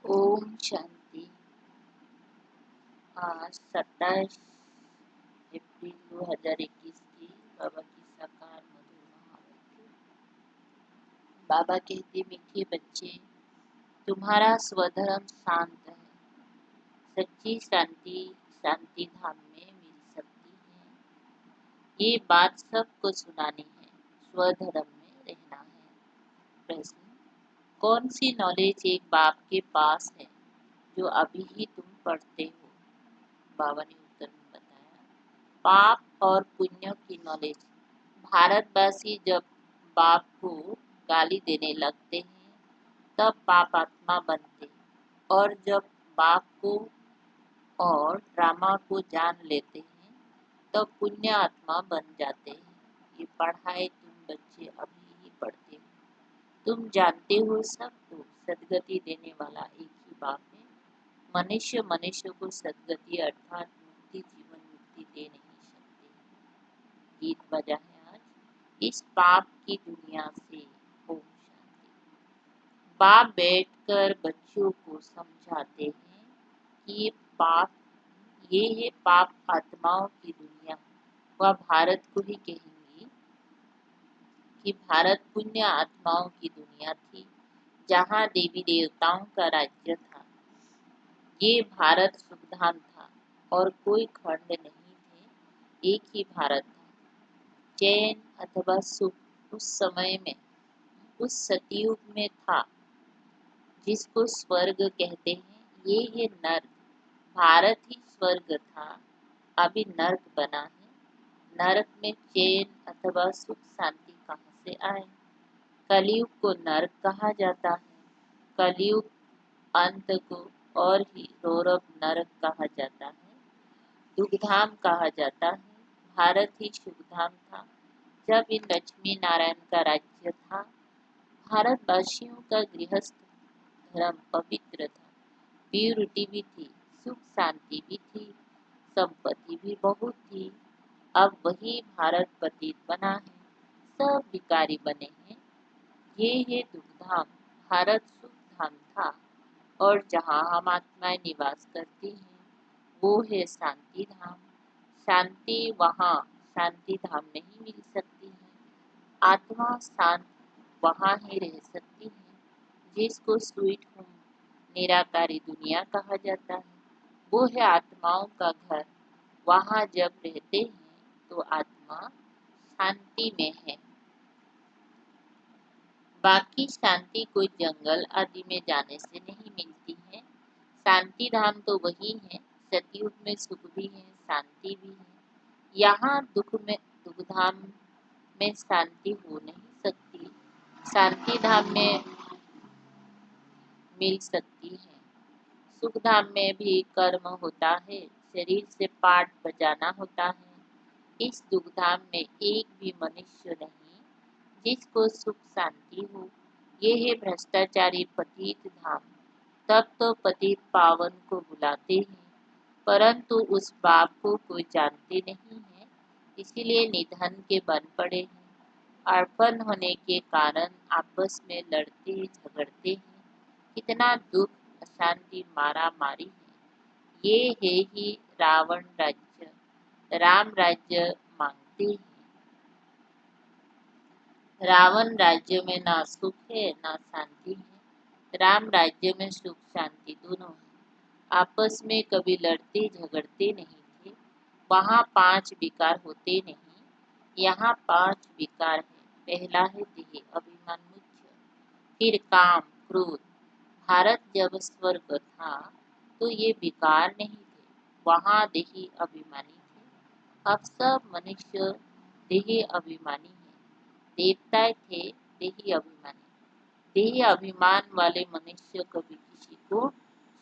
ओम शांति। आज 27 अप्रैल 2021 की बाबा की साकार मधुर महावाक्य। बाबा कहते, मीठे बच्चे, तुम्हारा स्वधर्म शांत है। सच्ची शांति शांति धाम में मिल सकती है। ये बात सबको सुनानी है। स्वधर्म में रहना है। प्रश्न, कौन सी नॉलेज एक बाप के पास है जो अभी ही तुम पढ़ते हो? बाबा ने उत्तर में बताया, पाप और पुण्य की नॉलेज। भारतवासी जब बाप को गाली देने लगते हैं तब पाप आत्मा बनते, और जब बाप को और ड्रामा को जान लेते हैं तब पुण्य आत्मा बन जाते हैं। ये पढ़ाई तुम बच्चे अभी ही पढ़ते हो। तुम जानते हो सबको सदगति देने वाला एक ही बाप है। मनुष्य मनुष्य को सदगति अर्थात मुक्ति, जीवन मुक्ति दे नहीं सकते। गीत बजा है आज, इस पाप की दुनिया से। ओम शांति। बाप बैठकर बच्चों को समझाते हैं कि ये है पाप आत्माओं की दुनिया। वह भारत को ही कहेंगी कि भारत पुण्य आत्माओं की दुनिया थी, जहाँ देवी देवताओं का राज्य था। ये भारत सुखधाम था और कोई खंड नहीं थे, एक ही भारत था। चैन अथवा सुख उस समय में, उस सतयुग में था, जिसको स्वर्ग कहते हैं। ये है नर्क। भारत ही स्वर्ग था, अभी नर्क बना है। नरक में चैन अथवा सुख शांति कहाँ से आए? कलयुग को नरक कहा जाता है। कलयुग अंत को और ही रौरव नरक कहा जाता है, दुखधाम कहा जाता है। भारत ही सुखधाम था जब इन लक्ष्मी नारायण का राज्य था। भारतवासियों का गृहस्थ धर्म पवित्र था, प्यूरिटी भी थी, सुख शांति भी थी, संपत्ति भी बहुत थी। अब वही भारत पतित बना है, सब भिखारी बने हैं। ये है दुखधाम। भारत सुखधाम था, और जहाँ हम आत्माएं निवास करती हैं वो है शांति धाम। शांति वहाँ शांति धाम नहीं मिल सकती है। आत्मा शांत वहाँ ही रह सकती है जिसको स्वीट होम, निराकारी दुनिया कहा जाता है। वो है आत्माओं का घर। वहाँ जब रहते हैं तो आत्मा शांति में है। बाकी शांति कोई जंगल आदि में जाने से नहीं मिलती है। शांति धाम तो वही है। सतयुग में सुख भी है, शांति भी है। यहाँ दुखधाम में शांति हो नहीं सकती, शांति धाम में मिल सकती है। सुख धाम में भी कर्म होता है, शरीर से पाठ बजाना होता है। इस दुखधाम में एक भी मनुष्य नहीं जिसको सुख शांति हो। ये है भ्रष्टाचारी पतित धाम। तब तो पतित पावन को बुलाते हैं, परंतु उस बाप को कोई जानते नहीं है, इसीलिए निधन के बन पड़े हैं। अर्पण होने के कारण आपस में लड़ते झगड़ते हैं। कितना दुख, अशांति, मारा मारी है। ये है ही रावण राज्य। राम राज्य मांगते हैं। रावण राज्य में ना सुख है ना शांति है। राम राज्य में सुख शांति दोनों है। आपस में कभी लड़ते झगड़ते नहीं थे। वहाँ 5 विकार होते नहीं, यहाँ 5 विकार है। पहला है देह अभिमान मुख्य, फिर काम क्रोध। भारत जब स्वर्ग था तो ये विकार नहीं थे, वहाँ देही अभिमानी थे। अब सब मनुष्य देही अभिमानी है। देवता थे देही अभिमानी। देही अभिमान वाले मनुष्य कभी किसी को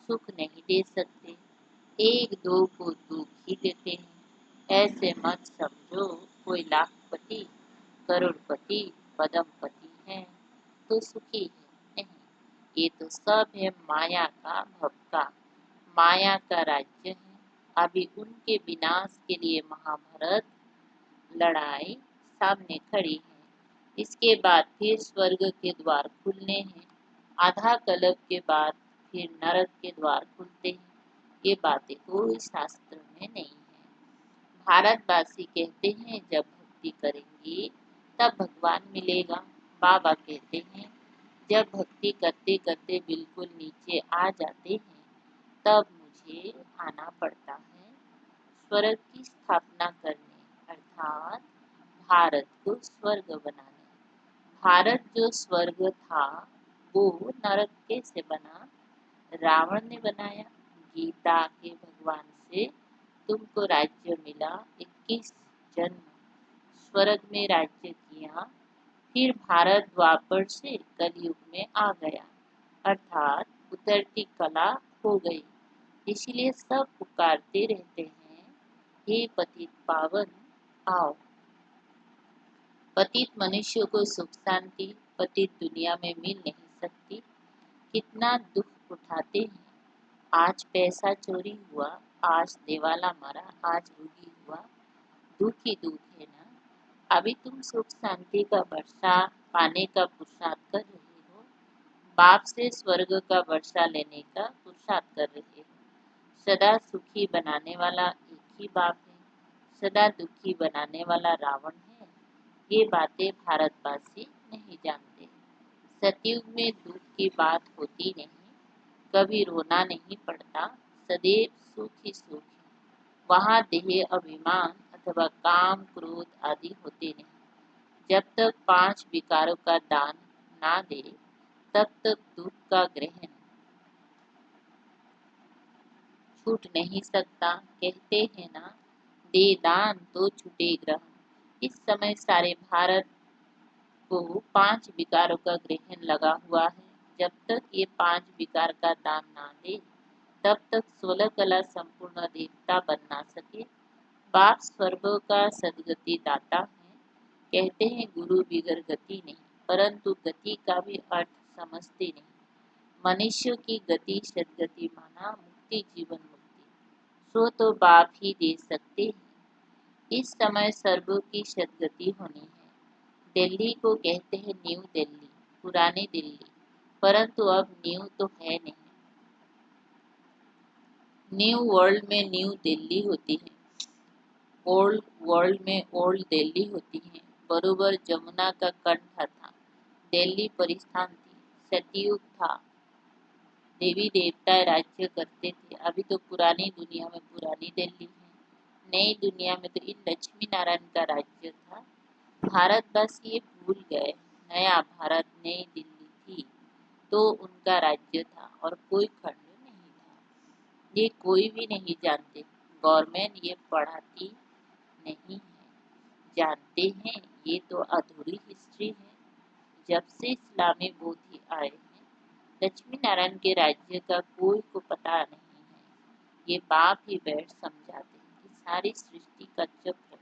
सुख नहीं दे सकते, एक दो को दुख ही देते हैं। ऐसे मत समझो कोई लाखपति, करोड़पति, पदमपति है तो सुखी है। नहीं, ये तो सब है माया का भक्का, माया का राज्य है। अभी उनके विनाश के लिए महाभारत लड़ाई सामने खड़ी है। इसके बाद फिर स्वर्ग के द्वार खुलने हैं। आधा कल्प के बाद फिर नरक के द्वार खुलते हैं। ये बातें कोई शास्त्र में नहीं है। भारतवासी कहते हैं जब भक्ति करेंगे तब भगवान मिलेगा। बाबा कहते हैं जब भक्ति करते करते बिल्कुल नीचे आ जाते हैं तब मुझे आना पड़ता है स्वर्ग की स्थापना करने, अर्थात भारत को स्वर्ग बनाने। भारत जो स्वर्ग था वो नरक कैसे बना? रावण ने बनाया। गीता के भगवान से तुमको राज्य मिला, 21 जन्म स्वर्ग में राज्य किया, फिर भारत द्वापर से कलयुग में आ गया, अर्थात उतरती कला हो गई। इसलिए सब पुकारते रहते हैं, हे पतित पावन आओ। पतित मनुष्य को सुख शांति पतित दुनिया में मिल नहीं सकती। कितना दुख उठाते हैं। आज पैसा चोरी हुआ, आज देवाला मारा, आज रोगी हुआ, दुख ही दुख है ना। अभी तुम सुख शांति का वर्षा पाने का पुरुषार्थ कर रहे हो, बाप से स्वर्ग का वर्षा लेने का पुरुषार्थ कर रहे हो। सदा सुखी बनाने वाला एक ही बाप है, सदा दुखी बनाने वाला रावण है। ये बातें भारतवासी नहीं जानते। सतयुग में दुख की बात होती नहीं, कभी रोना नहीं पड़ता, सदैव सुख ही सुख है। वहाँ देह अभिमान अथवा काम क्रोध आदि होते नहीं। जब तक 5 विकारों का दान ना दे तब तक दुख का ग्रहण छूट नहीं सकता। कहते हैं ना, दे दान तो छूटे ग्रहण। इस समय सारे भारत को 5 विकारों का ग्रहण लगा हुआ है। जब तक ये 5 विकार का दान ना दे तब तक 16 कला संपूर्ण देवता बन ना सके। बाप स्वर्ग का सदगति दाता है। कहते हैं गुरु बिगर गति नहीं, परंतु गति का भी अर्थ समझते नहीं। मनुष्य की गति सदगति माना मुक्ति, जीवन मुक्ति, सो तो बाप ही दे सकते हैं। इस समय सर्वों की सदगति होनी है। दिल्ली को कहते हैं न्यू दिल्ली, पुरानी दिल्ली, परंतु अब न्यू तो है नहीं। न्यू वर्ल्ड में न्यू दिल्ली होती है, ओल्ड वर्ल्ड में ओल्ड दिल्ली होती है। बरोबर जमुना का कंठ था, दिल्ली परिस्थान थी, सतयुग था, देवी देवता राज्य करते थे। अभी तो पुरानी दुनिया में पुरानी दिल्ली है, नई दुनिया में तो इन लक्ष्मी नारायण का राज्य था। भारत बस ये भूल गए, नया भारत नई दिल्ली थी तो उनका राज्य था और कोई खंड नहीं था। ये कोई भी नहीं जानते, गवर्नमेंट ये पढ़ाती नहीं है। जानते हैं ये तो अधूरी हिस्ट्री है। जब से इस्लामी बोधी आए हैं, लक्ष्मी नारायण के राज्य का कोई को पता नहीं है। ये बाप ही बैठ समझाते हैं कि सारी सृष्टि का चक्र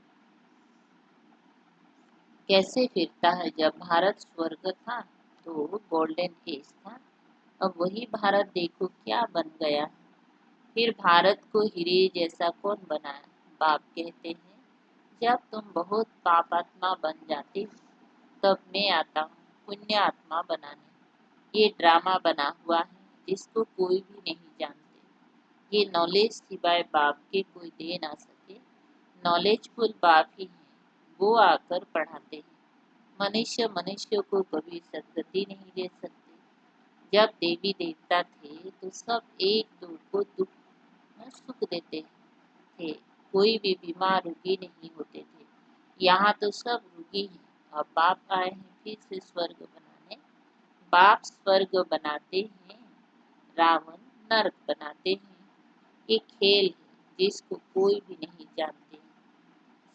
कैसे फिरता है। जब भारत स्वर्ग था तो गोल्डन एज था, अब वही भारत देखो क्या बन गया। फिर भारत को हीरे जैसा कौन बनाया? बाप कहते हैं जब तुम बहुत पापात्मा बन जाते हो तब मैं आता हूँ पुण्य आत्मा बनाने। ये ड्रामा बना हुआ है जिसको कोई भी नहीं जानते। ये नॉलेज सिवाय बाप के कोई दे ना सके। नॉलेजफुल बाप ही हैं, वो आकर पढ़ाते हैं। मनुष्य मनुष्य को कभी सदगति नहीं दे सकते। जब देवी देवता थे तो सब एक दो को दुख सुख देते थे, कोई भी बीमार रोगी नहीं होते थे। यहाँ तो सब रोगी हैं। अब बाप आए हैं फिर से स्वर्ग बनाने। बाप स्वर्ग बनाते हैं, रावण नरक बनाते हैं। ये खेल है जिसको कोई भी नहीं जानते।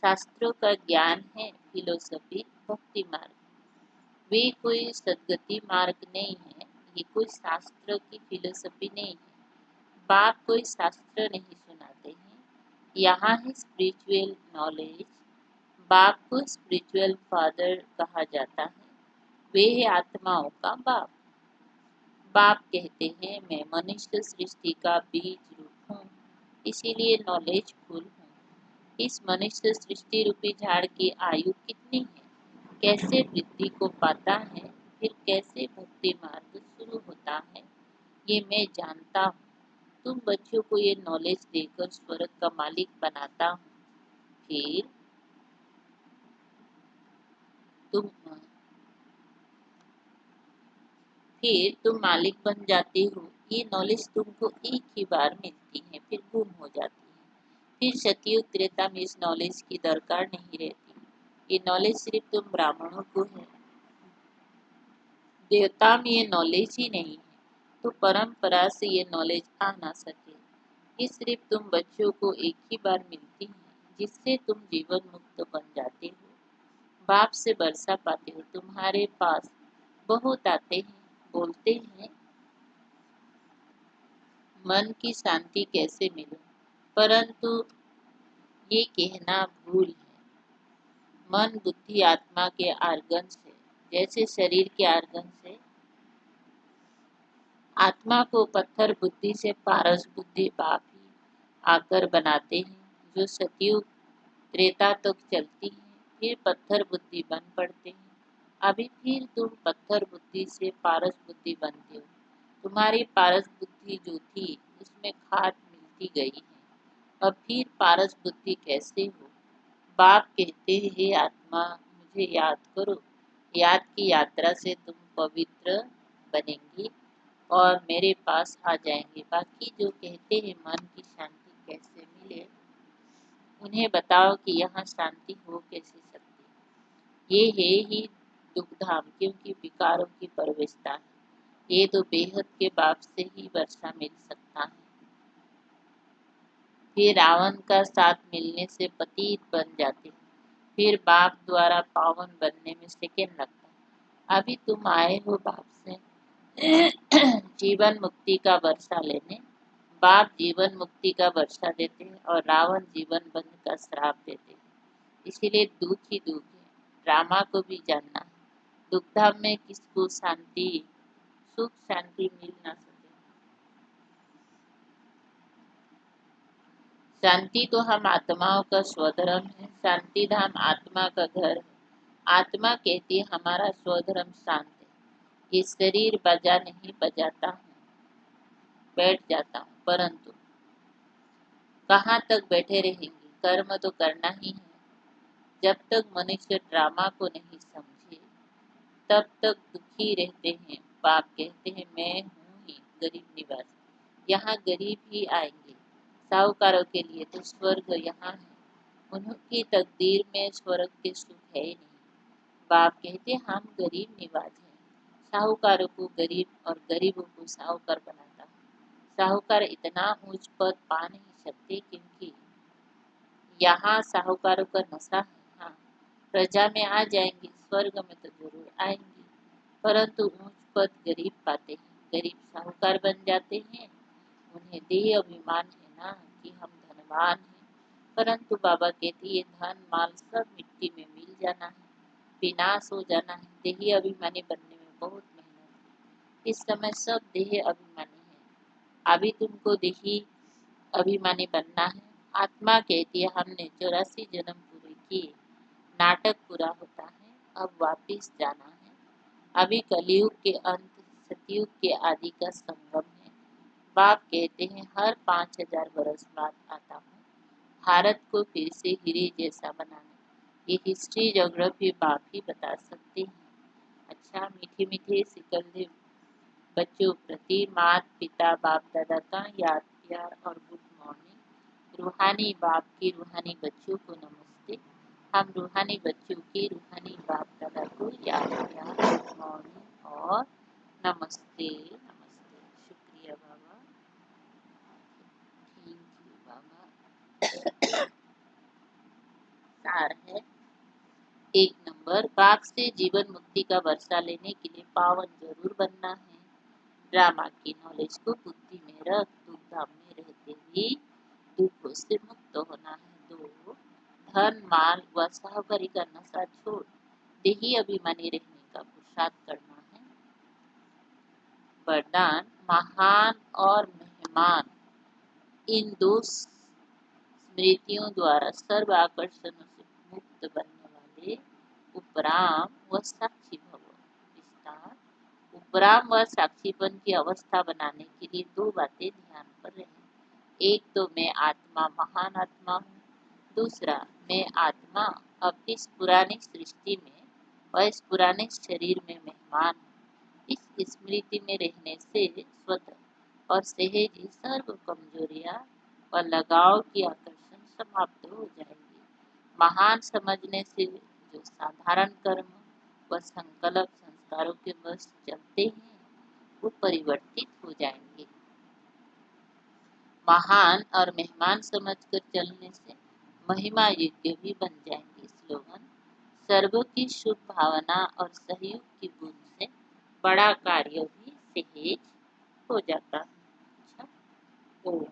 शास्त्रों का ज्ञान है फिलोसफी भक्ति मार्ग, वे कोई सदगति मार्ग नहीं है। ये कोई शास्त्र की फिलोसफी नहीं है। बाप कोई शास्त्र नहीं सुनाते हैं, यहाँ है स्पिरिचुअल नॉलेज। बाप को स्पिरिचुअल फादर कहा जाता है, वे है आत्माओं का बाप। बाप कहते हैं मैं मनुष्य सृष्टि का बीज रूप हूँ, इसीलिए नॉलेजफुल हूँ। इस मनुष्य सृष्टि रूपी झाड़ की आयु कितनी है, कैसे वृद्धि को पाता है, फिर कैसे भक्ति मार्ग शुरू होता है, ये मैं जानता हूँ। तुम बच्चों को ये नॉलेज देकर स्वर्ग का मालिक बनाता हूँ। फिर तुम फिर तुम मालिक बन जाते हो। ये नॉलेज तुमको एक ही बार मिलती है, फिर गुम हो जाती है। फिर सतयुग त्रेता में इस नॉलेज की दरकार नहीं रहती। ये नॉलेज सिर्फ तुम ब्राह्मणों को है, देवता में ये नॉलेज ही नहीं है, तो परंपरा से ये नॉलेज आ ना सके। ये सिर्फ तुम बच्चों को एक ही बार मिलती है, जिससे तुम जीवन मुक्त बन जाते हो, बाप से बरसा पाते हो। तुम्हारे पास बहुत आते हैं, बोलते हैं मन की शांति कैसे मिले, परंतु ये कहना भूल है। मन बुद्धि आत्मा के आर्गन से, जैसे शरीर के आर्गन से आत्मा को पत्थर बुद्धि से पारस बुद्धि बाप ही आकर बनाते हैं, जो सतयुग त्रेता तक चलती है, फिर पत्थर बुद्धि बन पड़ते हैं। अभी फिर तुम पत्थर बुद्धि से पारस बुद्धि बनते हो। तुम्हारी पारस बुद्धि जो थी उसमें खाट मिलती गई है। अब फिर पारस बुद्धि कैसे हो? बाप कहते हैं, हे आत्मा मुझे याद करो। याद की यात्रा से तुम पवित्र बनेंगी और मेरे पास आ जाएंगे। बाकी जो कहते हैं मन की शांति कैसे मिले, उन्हें बताओ कि यहाँ शांति हो कैसे सकती। ये है ही दुखधाम, क्योंकि विकारों की प्रवेशता है। ये तो बेहद के बाप से ही वर्षा मिल सकता है। फिर रावण का साथ मिलने से पतित बन जाते, फिर बाप द्वारा पावन बनने में सेकेंड लगता है। अभी तुम आए हो बाप से जीवन मुक्ति का वर्षा लेने। बाप जीवन मुक्ति का वर्षा देते हैं और रावण जीवन बंध का श्राप देते हैं। इसीलिए दुख ही दुख है। ड्रामा को भी जानना है। दुखधाम में किसको शांति सुख शांति मिल ना सके। शांति तो हम आत्माओं का स्वधर्म है। शांति धाम आत्मा का घर है। आत्मा कहती है हमारा स्वधर्म शांत है। ये शरीर बजा नहीं बजाता हूँ, बैठ जाता हूँ, परंतु कहाँ तक बैठे रहेंगे? कर्म तो करना ही है। जब तक मनुष्य ड्रामा को नहीं समझे तब तक दुखी रहते हैं। बाप कहते हैं मैं हूँ ही गरीब निवासी, यहाँ गरीब ही आएंगे। साहूकारों के लिए तो स्वर्ग यहाँ है, उनकी तकदीर में स्वर्ग के सुख है ही नहीं। बाप कहते हम गरीब निवाज हैं। साहूकारों को गरीब और गरीबों को साहूकार बनाता है। साहूकार इतना ऊंच पद पा नहीं सकते, क्योंकि यहाँ साहूकारों का नशा है। हाँ, प्रजा में आ जाएंगे, स्वर्ग में तो जरूर आएंगे, परंतु ऊंच पद गरीब पाते हैं। गरीब साहूकार बन जाते हैं। उन्हें देह अभिमान है ना कि हम धनवान हैं, परंतु बाबा कहती है धन माल सब मिट्टी में मिल जाना है, विनाश हो जाना है। देही अभिमानी बनने में बहुत मेहनत है। इस समय सब देह अभिमानी है। अभी तुमको देही अभिमानी बनना है। आत्मा कहती है हमने 84 जन्म पूरे किए, नाटक पूरा होता है, अब वापिस जाना है। अभी कलयुग के अंत सतयुग के आदि का संगम है। बाप कहते हैं हर 5000 बरस बाद आता हूँ, भारत को फिर से हीरे जैसा बनाना। ये हिस्ट्री ज्योग्राफी बाप ही बता सकते हैं। अच्छा मीठे मीठे सिकलदेव बच्चों प्रति मात पिता बाप दादा का याद प्यार और गुड मॉर्निंग। रूहानी बाप की रूहानी बच्चों को नमस्ते। हम रूहानी बच्चों की रूहानी बाप दादा को याद प्यार गुड मॉर्निंग और नमस्ते नमस्ते। शुक्रिया बाबा, थैंक यू बाबा। सार है एक नंबर, बाप से जीवन मुक्ति का वर्षा लेने के लिए पावन जरूर बनना है। ड्रामा की नॉलेज को बुद्धि में रख, दुखधाम में रहते हुए दुखों से मुक्त होना है। 2, धन माल व साहूकारी का नशा छोड़ देही अभिमानी रहने का पुरुषार्थ करना है। वरदान महान और मेहमान इन दो स्मृतियों द्वारा सर्व आकर्षणों से मुक्त बनने वाले उपराम व साक्षी भव। विस्तार ब्राह्म व साक्षीपन की अवस्था बनाने के लिए दो बातें ध्यान पर रहें। एक तो मैं आत्मा महान आत्मा हूँ, दूसरा मैं आत्मा अब इस पुरानी सृष्टि में और इस पुराने शरीर में मेहमान हूँ। इस स्मृति में रहने से स्वतः और सहज ही सर्व कमजोरियां व लगाव की आकर्षण समाप्त हो जाएगी। महान समझने से जो साधारण कर्म व संकल्प संस्कारों के वश चलते हैं वो परिवर्तित हो जाएंगे। महान और मेहमान समझकर चलने से महिमा योग्य भी बन जाएंगे। स्लोगन: सर्वों की शुभ भावना और सहयोग की बूंद से बड़ा कार्य भी सहज हो जाता है। अच्छा, तो